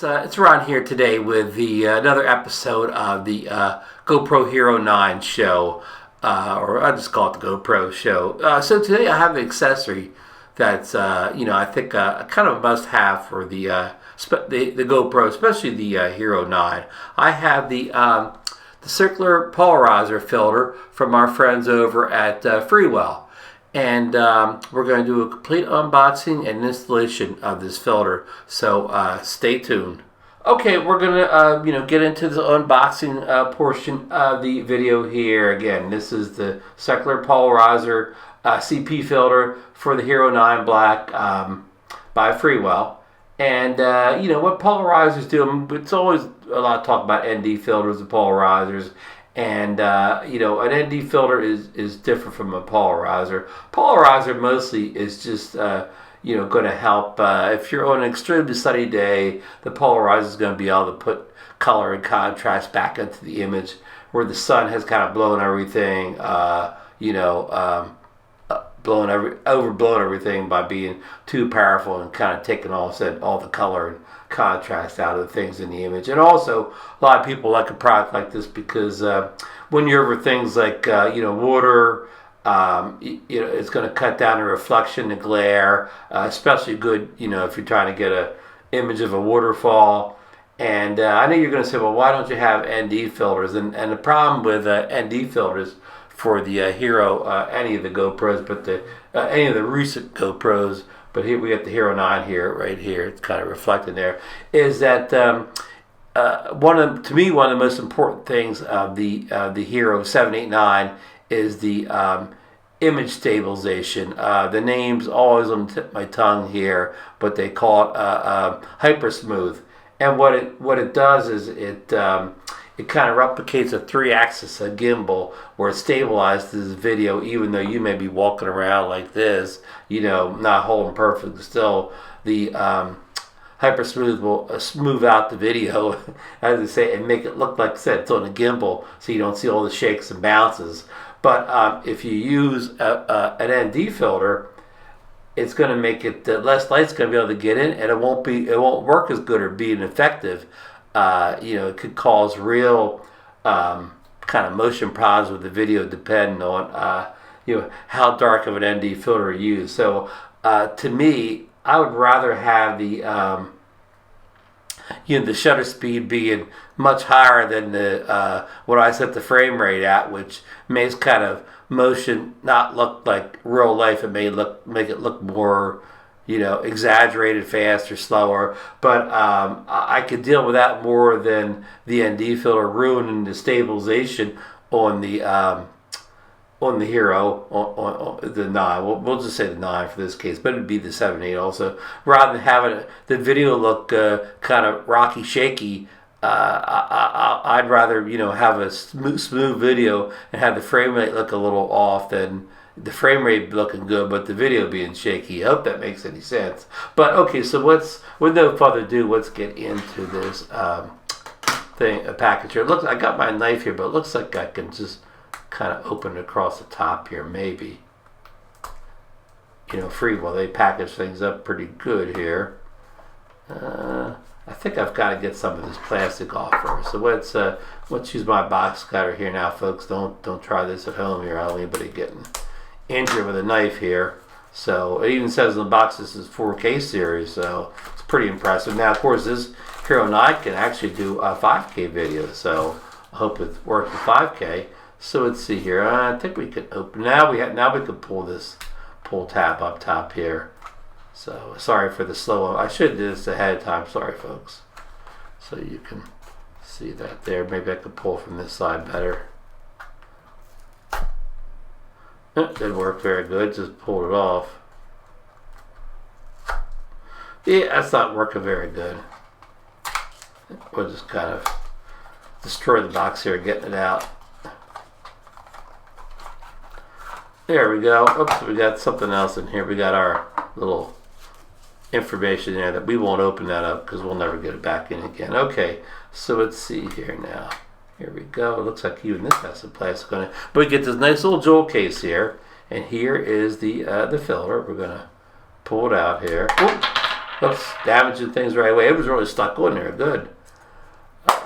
It's Ron here today with the another episode of the GoPro Hero 9 show, or I just call it the GoPro show. So today I have an accessory that's I think kind of a must-have for the GoPro, especially the Hero 9. I have the circular polarizer filter from our friends over at Freewell. And we're going to do a complete unboxing and installation of this filter. So stay tuned. Okay, we're going to get into the unboxing portion of the video here. Again, this is the circular polarizer CP filter for the Hero 9 Black by Freewell. And what polarizers do, it's always a lot of talk about ND filters and polarizers. And an ND filter is different from a polarizer. Polarizer mostly is just going to help if you're on an extremely sunny day. The polarizer is going to be able to put color and contrast back into the image where the sun has kind of blown everything, overblown everything by being too powerful and kind of taking all the color and contrast out of the things in the image. And also a lot of people like a product like this because when you're over things like water, it's going to cut down the reflection, the glare, especially good if you're trying to get a image of a waterfall. And I know you're going to say, well, why don't you have ND filters? And the problem with ND filters for the Hero, any of the GoPros, but any of the recent GoPros, but here we got the Hero 9 here, right here. It's kind of reflected there. Is that one of the most important things of the Hero 789 is the image stabilization. The name's always on the tip of my tongue here, but they call it hyper smooth. And what it does is it kind of replicates a 3-axis gimbal where it stabilizes video even though you may be walking around like this, not holding perfect. Still, the hyper smooth will smooth out the video, as I say, and make it look like I said, it's on a gimbal, so you don't see all the shakes and bounces. But if you use an ND filter, it's going to make it less light's going to be able to get in, and it won't work as good or be an effective. It could cause real kind of motion problems with the video depending on how dark of an ND filter you use. So to me, I would rather have the shutter speed being much higher than the what I set the frame rate at, which makes kind of motion not look like real life. It may make it look more exaggerated, fast or slower, but I could deal with that more than the ND filter ruining the stabilization on the Hero, on the 9. We'll just say the 9 for this case, but it'd be the 7.8 also. Rather than having the video look kind of rocky, shaky, I'd rather have a smooth video and have the frame rate look a little off than the frame rate looking good, but the video being shaky. I hope that makes any sense. But okay, so with no further ado, let's get into this package here. Look, I got my knife here, but it looks like I can just kind of open it across the top here, maybe. Freewell, they package things up pretty good here. I think I've got to get some of this plastic off first. So let's use my box cutter here now, folks. Don't try this at home here. I don't want anybody getting injured with a knife here. So it even says in the box this is 4K series, so it's pretty impressive. Now, of course, this Hero 9 can actually do a 5K video, so I hope it works with 5K. So let's see here. I think we can open. Now we can pull tab up top here. So sorry for the slow. I should do this ahead of time. Sorry, folks. So you can see that there. Maybe I could pull from this side better. It didn't work very good. Just pulled it off. Yeah, that's not working very good. We'll just kind of destroy the box here, getting it out. There we go. Oops, we got something else in here. We got our little information there that we won't open that up because we'll never get it back in again. Okay, so let's see here now. Here we go. It looks like even this has some plastic on it. But we get this nice little jewel case here, and here is the filter. We're gonna pull it out here. Oop. Oops, damaging things right away. It was really stuck on there, good.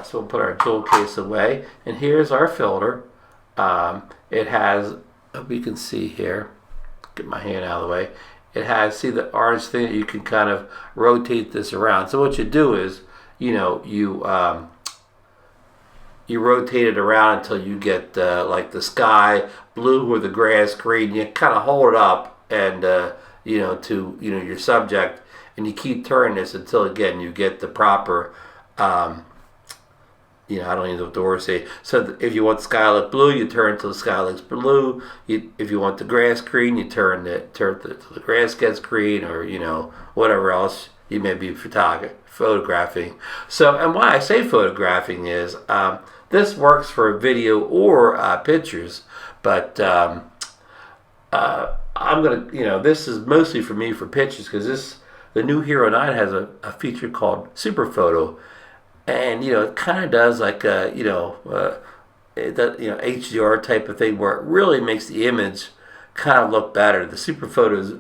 So we'll put our jewel case away. And here's our filter. It has, we can see here, get my hand out of the way. It has, see the orange thing that you can kind of rotate this around. So what you do is, you know, you rotate it around until you get like the sky blue or the grass green. You kind of hold it up and you know, to your subject, and you keep turning this until again you get the proper. You know, I don't even know what the word say. So if you want the sky to look blue, you turn until the sky looks blue. If you want the grass green, you turn till the grass gets green, or you know, whatever else you may be photographing. So, and why I say photographing is this works for video or pictures, but I'm gonna, you know, this is mostly for me for pictures, because the new Hero 9 has a feature called Super Photo. And you know, it kind of does like a HDR type of thing, where it really makes the image kind of look better. The Super Photos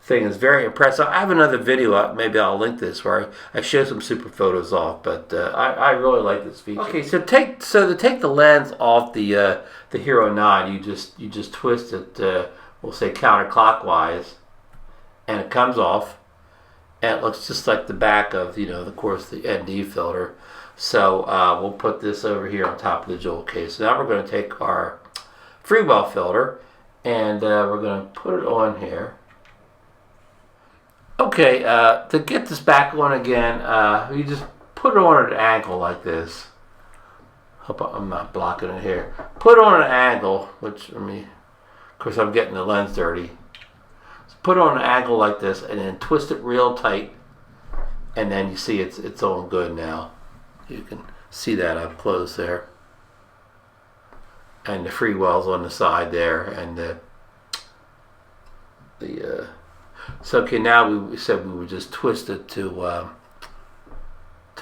thing is very impressive. I have another video, maybe I'll link this, where I show some Super Photos off. But I really like this feature. Okay, so to take the lens off the Hero 9, you just twist it, we'll say counterclockwise, and it comes off. And it looks just like the back of, of course, the ND filter. So we'll put this over here on top of the jewel case. So now we're going to take our Freewell filter, and we're going to put it on here. Okay, to get this back on again, you just put it on at an angle like this. Hope I'm not blocking it here. Put it on an angle, which, of course, I'm getting the lens dirty. Put it on an angle like this, and then twist it real tight, and then you see it's on good now. You can see that up close there, and the Freewell's on the side there, and so okay, now we said we would just twist it to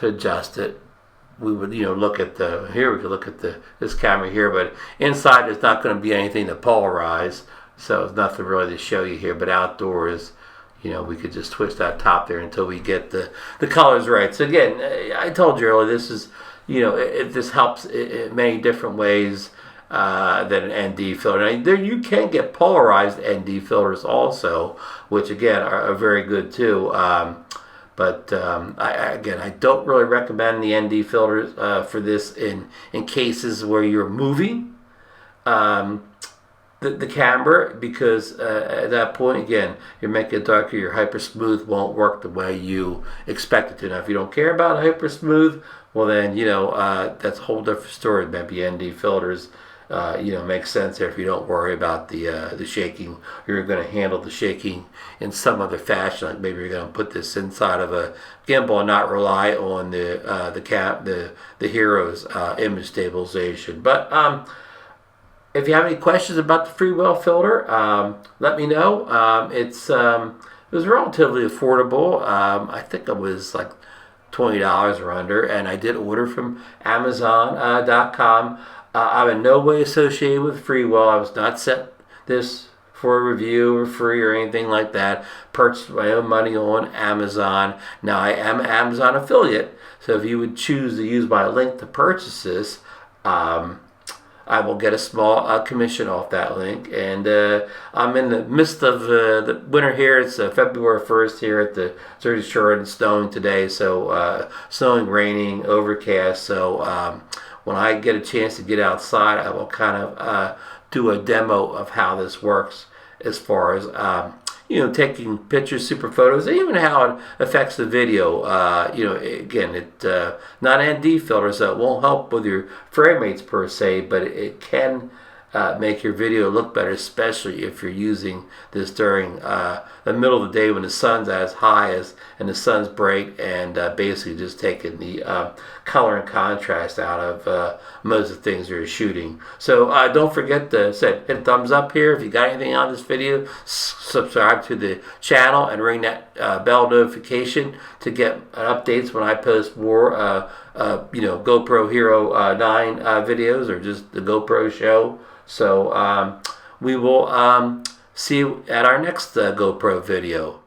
adjust it. We would look at here. We could look at this camera here, but inside there's not going to be anything to polarize. So there's nothing really to show you here, but outdoors, we could just twist that top there until we get the colors right. So again, I told you earlier, this is, this helps in many different ways than an ND filter. Now, you can get polarized ND filters also, which again are very good too. But I don't really recommend the ND filters for this in cases where you're moving. The camera, because at that point, again, you're making it darker, your hyper smooth won't work the way you expect it to. Now, if you don't care about hyper smooth, well then, that's a whole different story. Maybe ND filters, make sense there if you don't worry about the shaking. You're going to handle the shaking in some other fashion, like maybe you're going to put this inside of a gimbal and not rely on the Hero's image stabilization. But if you have any questions about the Freewell filter, let me know. It was relatively affordable. I think it was like $20 or under, and I did order from Amazon.com. I'm in no way associated with Freewell. I was not sent this for a review or free or anything like that. Purchased my own money on Amazon. Now, I am an Amazon affiliate, so if you would choose to use my link to purchase this, I will get a small commission off that link. And I'm in the midst of the winter here. It's February 1st here at the Jersey Shore, and snowing today. So snowing, raining, overcast. So when I get a chance to get outside, I will kind of do a demo of how this works as far as taking pictures, super photos, and even how it affects the video. Again, it not ND filters, so it won't help with your frame rates per se, but it can make your video look better, especially if you're using this during the middle of the day when the sun's as high as and the sun's bright, and basically just taking the color and contrast out of most of the things you're shooting. So don't forget to hit a thumbs up here if you got anything on this video. Subscribe to the channel and ring that bell notification to get updates when I post more GoPro Hero 9 videos, or just the GoPro show. So we will see you at our next GoPro video.